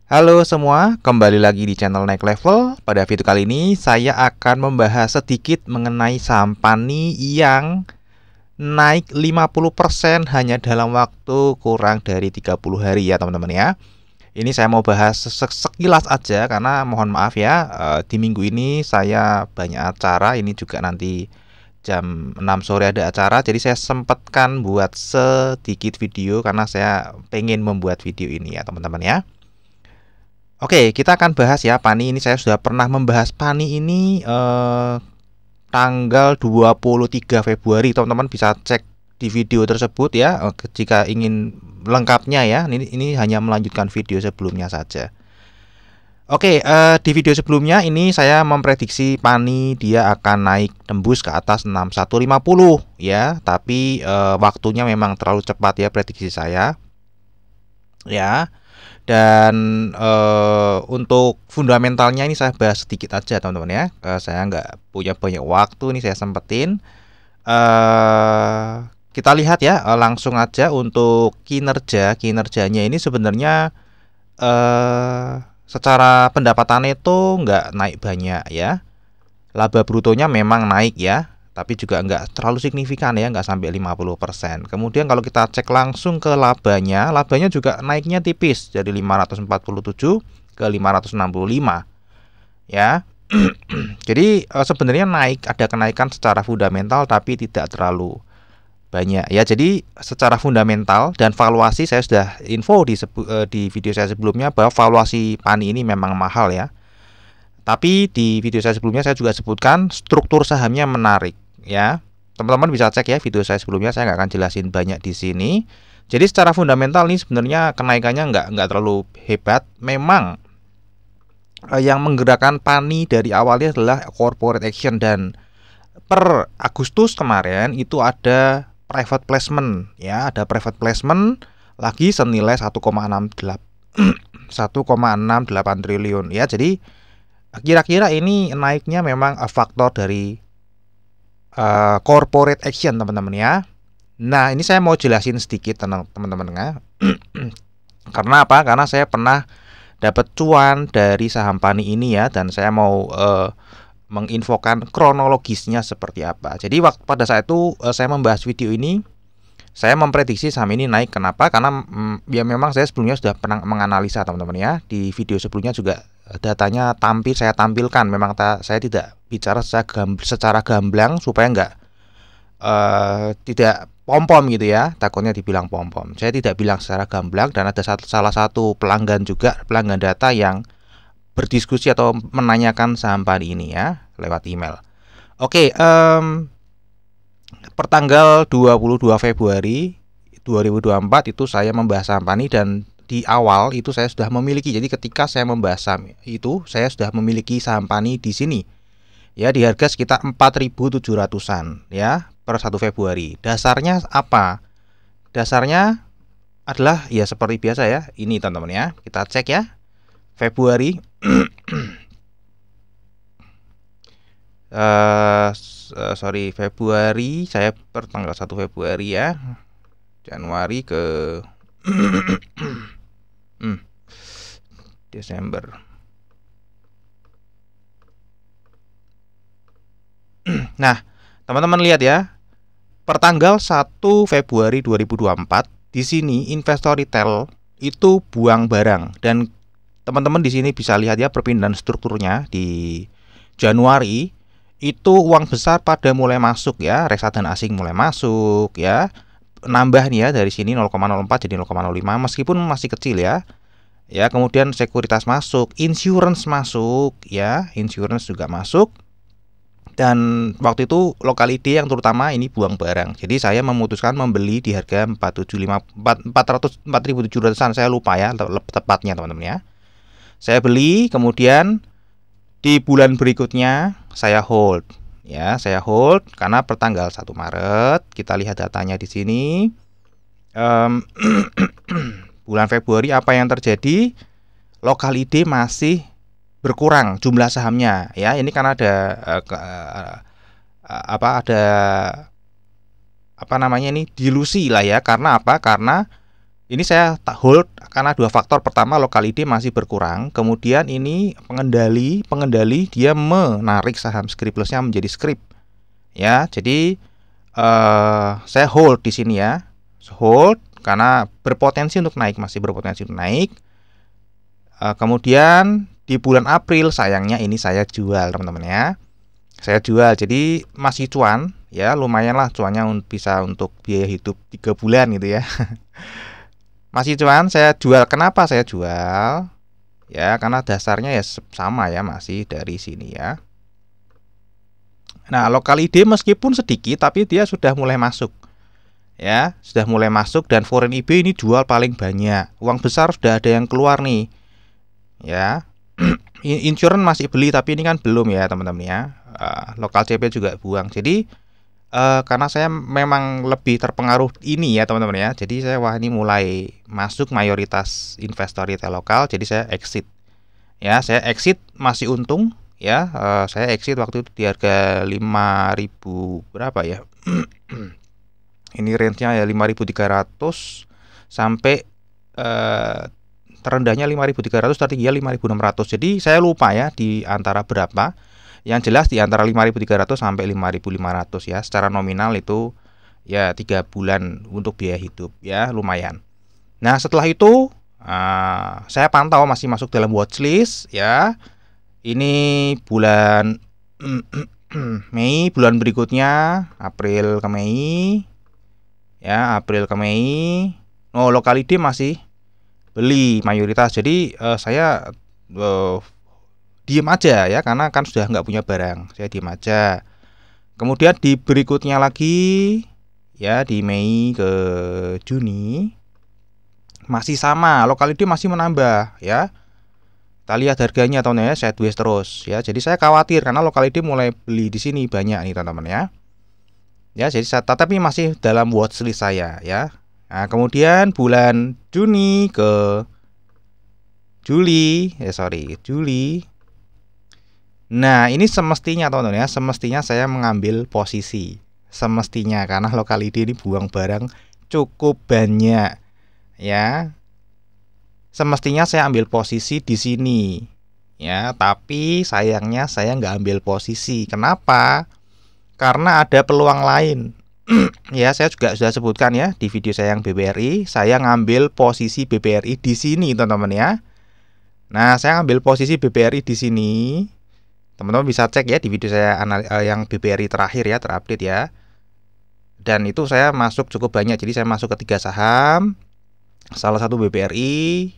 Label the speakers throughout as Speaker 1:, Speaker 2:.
Speaker 1: Halo semua, kembali lagi di channel Naik Level. Pada video kali ini saya akan membahas sedikit mengenai saham PANI yang naik 50% hanya dalam waktu kurang dari 30 hari ya teman-teman ya. Ini saya mau bahas sekilas aja karena mohon maaf ya, di minggu ini saya banyak acara, ini juga nanti jam 6 sore ada acara, jadi saya sempatkan buat sedikit video karena saya pengen membuat video ini ya teman-teman ya. Oke, kita akan bahas ya PANI ini. Saya sudah pernah membahas PANI ini tanggal 23 Februari. Teman-teman bisa cek di video tersebut ya, jika ingin lengkapnya ya. Ini hanya melanjutkan video sebelumnya saja. Oke, di video sebelumnya ini saya memprediksi PANI dia akan naik tembus ke atas 6150 ya, tapi waktunya memang terlalu cepat ya prediksi saya. Ya. Dan untuk fundamentalnya ini saya bahas sedikit aja teman-teman ya. Saya nggak punya banyak waktu nih, saya sempetin. Kita lihat ya, langsung aja untuk kinerjanya ini sebenarnya secara pendapatan itu nggak naik banyak ya. Laba brutonya memang naik ya, tapi juga nggak terlalu signifikan ya, nggak sampai 50%. Kemudian kalau kita cek langsung ke labanya juga naiknya tipis dari 547 ke 565 ya. Jadi sebenarnya ada kenaikan secara fundamental tapi tidak terlalu banyak ya. Jadi secara fundamental dan valuasi saya sudah info di video saya sebelumnya bahwa valuasi PANI ini memang mahal ya. Tapi di video saya sebelumnya saya juga sebutkan struktur sahamnya menarik ya. Teman-teman bisa cek ya video saya sebelumnya, saya nggak akan jelasin banyak di sini. Jadi secara fundamental nih sebenarnya kenaikannya nggak terlalu hebat. Memang yang menggerakkan PANI dari awalnya adalah corporate action, dan per Agustus kemarin itu ada private placement ya, ada private placement lagi senilai 1,68 triliun ya. Jadi kira-kira ini naiknya memang faktor dari corporate action teman-teman ya. Nah ini saya mau jelasin sedikit tentang teman-teman ya. Karena apa? Karena saya pernah dapat cuan dari saham PANI ini ya, dan saya mau menginfokan kronologisnya seperti apa. Jadi pada saat itu saya membahas video ini, saya memprediksi saham ini naik. Kenapa? Karena ya memang saya sebelumnya sudah pernah menganalisa teman-teman ya. Di video sebelumnya juga datanya saya tampilkan. Memang saya tidak bicara secara gamblang supaya tidak pom-pom gitu ya. Takutnya dibilang pom-pom. Saya tidak bilang secara gamblang, dan ada salah satu pelanggan data yang berdiskusi atau menanyakan saham PANI ini ya lewat email. Oke, pertanggal 22 Februari 2024 itu saya membahas saham PANI, dan di awal itu saya sudah memiliki. Jadi ketika saya membahas saham itu, saya sudah memiliki saham PANI di sini ya, di harga sekitar 4.700-an ya per 1 Februari. Dasarnya apa? Dasarnya adalah ya seperti biasa ya. Ini teman-teman ya, kita cek ya. Februari Februari saya per tanggal 1 Februari ya. Januari ke Desember. Nah, teman-teman lihat ya. Pertanggal 1 Februari 2024 di sini investor retail itu buang barang, dan teman-teman di sini bisa lihat ya perpindahan strukturnya. Di Januari itu uang besar pada mulai masuk ya, reksadana asing mulai masuk ya. Nambah nih ya, dari sini 0,04 jadi 0,05 meskipun masih kecil ya. Ya, kemudian sekuritas masuk, insurance masuk ya, insurance juga masuk. Dan waktu itu lokal ID yang terutama ini buang barang. Jadi saya memutuskan membeli di harga 4.700-an, saya lupa ya tepatnya teman-teman ya. Saya beli, kemudian di bulan berikutnya saya hold. Ya, saya hold karena pertanggal 1 Maret kita lihat datanya di sini. Bulan Februari apa yang terjadi? Lokal ID masih berkurang jumlah sahamnya ya. Ini kan ada dilusi lah ya. Karena apa? Karena Ini saya tak hold karena dua faktor. Pertama, local ID masih berkurang. Kemudian ini pengendali dia menarik saham Skriplusnya menjadi Skrip. Ya, jadi saya hold di sini ya. Hold karena berpotensi untuk naik, masih berpotensi untuk naik. Kemudian di bulan April sayangnya ini saya jual, teman-teman ya. Saya jual, jadi masih cuan ya, lumayan lah cuannya bisa untuk biaya hidup 3 bulan gitu ya. Masih cuan, saya jual. Kenapa saya jual? Ya, karena dasarnya ya sama ya, masih dari sini ya. Nah, local ID meskipun sedikit tapi dia sudah mulai masuk. Ya, sudah mulai masuk dan foreign IB ini jual paling banyak. Uang besar sudah ada yang keluar nih. Ya. Insurance masih beli tapi ini kan belum ya, teman-teman ya. Local CP juga buang. Jadi karena saya memang lebih terpengaruh ini ya, teman-teman ya. Jadi saya ini mulai masuk mayoritas investor retail lokal. Jadi saya exit. Ya, saya exit masih untung ya. Saya exit waktu itu di harga 5.000 berapa ya? Ini range-nya ya 5.300 sampai terendahnya 5.300, tertingginya 5.600. Jadi saya lupa ya di antara berapa. Yang jelas di antara 5.300 sampai 5.500 ya. Secara nominal itu ya 3 bulan untuk biaya hidup ya, lumayan. Nah, setelah itu saya pantau masih masuk dalam watchlist ya. Ini bulan Mei, bulan berikutnya April ke Mei. Ya, April ke Mei. Oh, local ID masih beli mayoritas. Jadi saya diem aja ya, karena kan sudah nggak punya barang, saya diem aja. Kemudian di berikutnya lagi ya, di Mei ke Juni masih sama, local ID masih menambah ya. Kita lihat harganya tahunnya ya, sideways terus ya. Jadi saya khawatir karena local ID mulai beli di sini banyak nih, teman-teman ya. Ya, jadi tapi masih dalam watchlist saya ya. Nah, kemudian bulan Juni ke Juli. Nah, ini semestinya teman-teman ya, semestinya saya mengambil posisi. Semestinya karena local ID ini buang barang cukup banyak ya. Semestinya saya ambil posisi di sini ya, tapi sayangnya saya nggak ambil posisi. Kenapa? Karena ada peluang lain. Ya, saya juga sudah sebutkan ya di video saya yang BBRI, saya ngambil posisi BBRI di sini, teman-teman ya. Nah, saya ngambil posisi BBRI di sini. Teman-teman bisa cek ya di video saya yang BBRI terakhir ya, terupdate ya. Dan itu saya masuk cukup banyak. Jadi saya masuk ke 3 saham. Salah satu BBRI.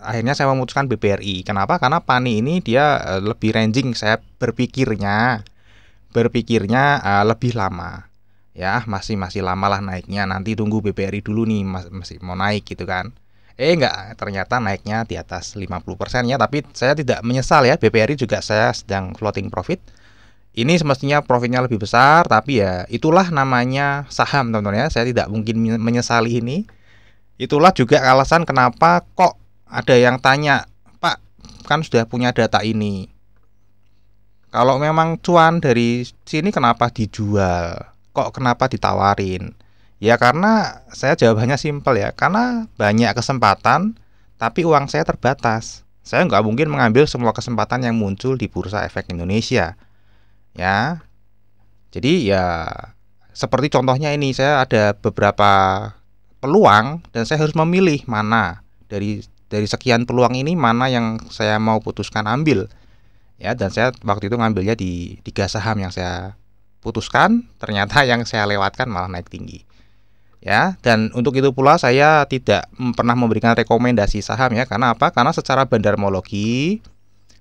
Speaker 1: Akhirnya saya memutuskan BBRI. Kenapa? Karena PANI ini dia lebih ranging. Saya berpikirnya lebih lama. Ya, masih lama lah naiknya. Nanti tunggu BBRI dulu nih, masih mau naik gitu kan. Enggak, ternyata naiknya di atas 50% ya. Tapi saya tidak menyesal ya, BBRI juga saya sedang floating profit. Ini semestinya profitnya lebih besar, tapi ya itulah namanya saham, teman-teman ya. Saya tidak mungkin menyesali ini. Itulah juga alasan kenapa kok ada yang tanya, Pak, kan sudah punya data ini, kalau memang cuan dari sini kenapa dijual? Kok kenapa ditawarin? Ya karena saya jawabannya simpel ya, karena banyak kesempatan tapi uang saya terbatas. Saya nggak mungkin mengambil semua kesempatan yang muncul di Bursa Efek Indonesia. Ya, jadi ya seperti contohnya ini, saya ada beberapa peluang dan saya harus memilih mana dari sekian peluang ini mana yang saya mau putuskan ambil. Ya, dan saya waktu itu ngambilnya di 3 saham yang saya putuskan, ternyata yang saya lewatkan malah naik tinggi. Ya, dan untuk itu pula saya tidak pernah memberikan rekomendasi saham ya. Karena apa? Karena secara bandarmologi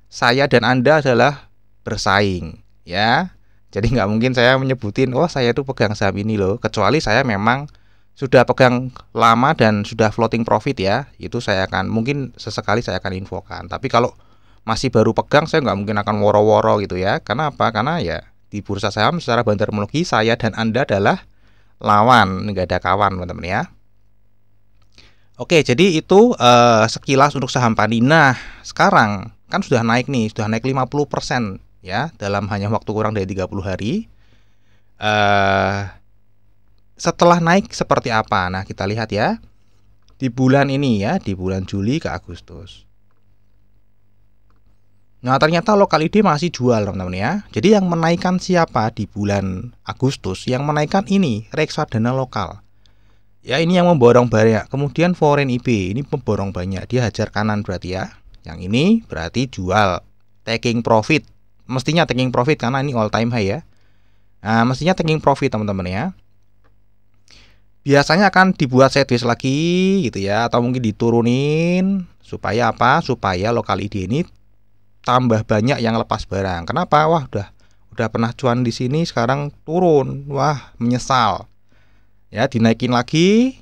Speaker 1: saya dan Anda adalah bersaing ya. Jadi nggak mungkin saya menyebutin, oh saya itu pegang saham ini loh, kecuali saya memang sudah pegang lama dan sudah floating profit ya. Itu saya akan, mungkin sesekali saya akan infokan. Tapi kalau masih baru pegang, saya nggak mungkin akan woro-woro gitu ya. Karena apa? Karena ya di bursa saham secara bandarmologi saya dan Anda adalah lawan, nggak ada kawan, teman-teman ya. Oke, jadi itu sekilas untuk saham PANI. Nah, sekarang kan sudah naik nih, sudah naik 50% ya dalam hanya waktu kurang dari 30 hari. setelah naik seperti apa? Nah, kita lihat ya. Di bulan ini ya, di bulan Juli ke Agustus. Nah, ternyata lokal ID masih jual, teman-teman ya. Jadi yang menaikkan siapa di bulan Agustus? Yang menaikkan ini reksadana lokal. Ya, ini yang memborong banyak. Kemudian foreign IB, ini memborong banyak. Dia hajar kanan berarti ya. Yang ini berarti jual, taking profit. Mestinya taking profit karena ini all time high ya. Nah, mestinya taking profit, teman-teman ya. Biasanya akan dibuat sideways lagi gitu ya, atau mungkin diturunin supaya apa? Supaya lokal ID ini tambah banyak yang lepas barang. Kenapa? Wah, udah pernah cuan di sini, sekarang turun. Wah, menyesal. Ya, dinaikin lagi,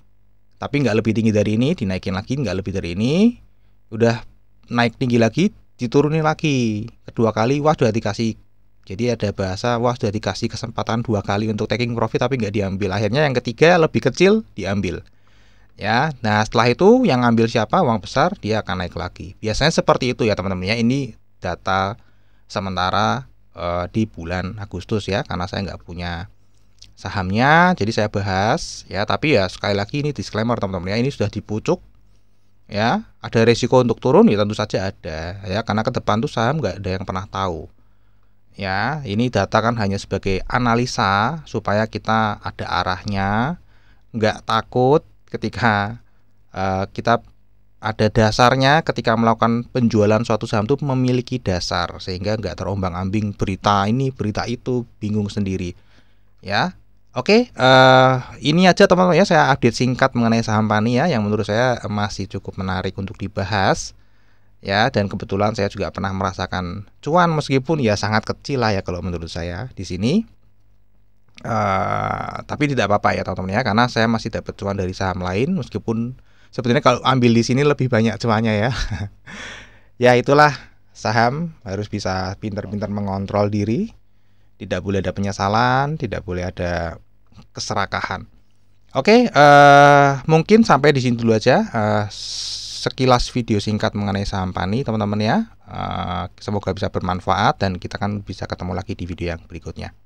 Speaker 1: tapi nggak lebih tinggi dari ini. Dinaikin lagi, nggak lebih dari ini. Udah naik tinggi lagi, diturunin lagi. Kedua kali, wah, udah dikasih. Jadi ada bahasa, wah, sudah dikasih kesempatan 2 kali untuk taking profit tapi nggak diambil. Akhirnya yang ketiga lebih kecil diambil. Ya, nah setelah itu yang ngambil siapa? Uang besar, dia akan naik lagi. Biasanya seperti itu ya, teman-teman ya. Ini data sementara di bulan Agustus ya, karena saya nggak punya sahamnya, jadi saya bahas ya. Tapi ya sekali lagi ini disclaimer, teman-teman ya, ini sudah dipucuk ya. Ada resiko untuk turun ya, tentu saja ada ya, karena ke depan tuh saham nggak ada yang pernah tahu ya. Ini data kan hanya sebagai analisa supaya kita ada arahnya, nggak takut ketika kita ada dasarnya. Ketika melakukan penjualan suatu saham itu memiliki dasar, sehingga nggak terombang-ambing berita ini berita itu, bingung sendiri ya. Oke, ini aja teman-teman ya, saya update singkat mengenai saham PANI ya, yang menurut saya masih cukup menarik untuk dibahas ya. Dan kebetulan saya juga pernah merasakan cuan, meskipun ya sangat kecil lah ya kalau menurut saya di sini. Tapi tidak apa-apa ya teman-teman ya, karena saya masih dapat cuan dari saham lain, meskipun sebetulnya kalau ambil di sini lebih banyak cuannya ya. Ya itulah, saham harus bisa pintar-pintar mengontrol diri. Tidak boleh ada penyesalan, tidak boleh ada keserakahan. Oke, mungkin sampai di sini dulu aja sekilas video singkat mengenai saham PANI, teman-teman ya. Semoga bisa bermanfaat dan kita kan bisa ketemu lagi di video yang berikutnya.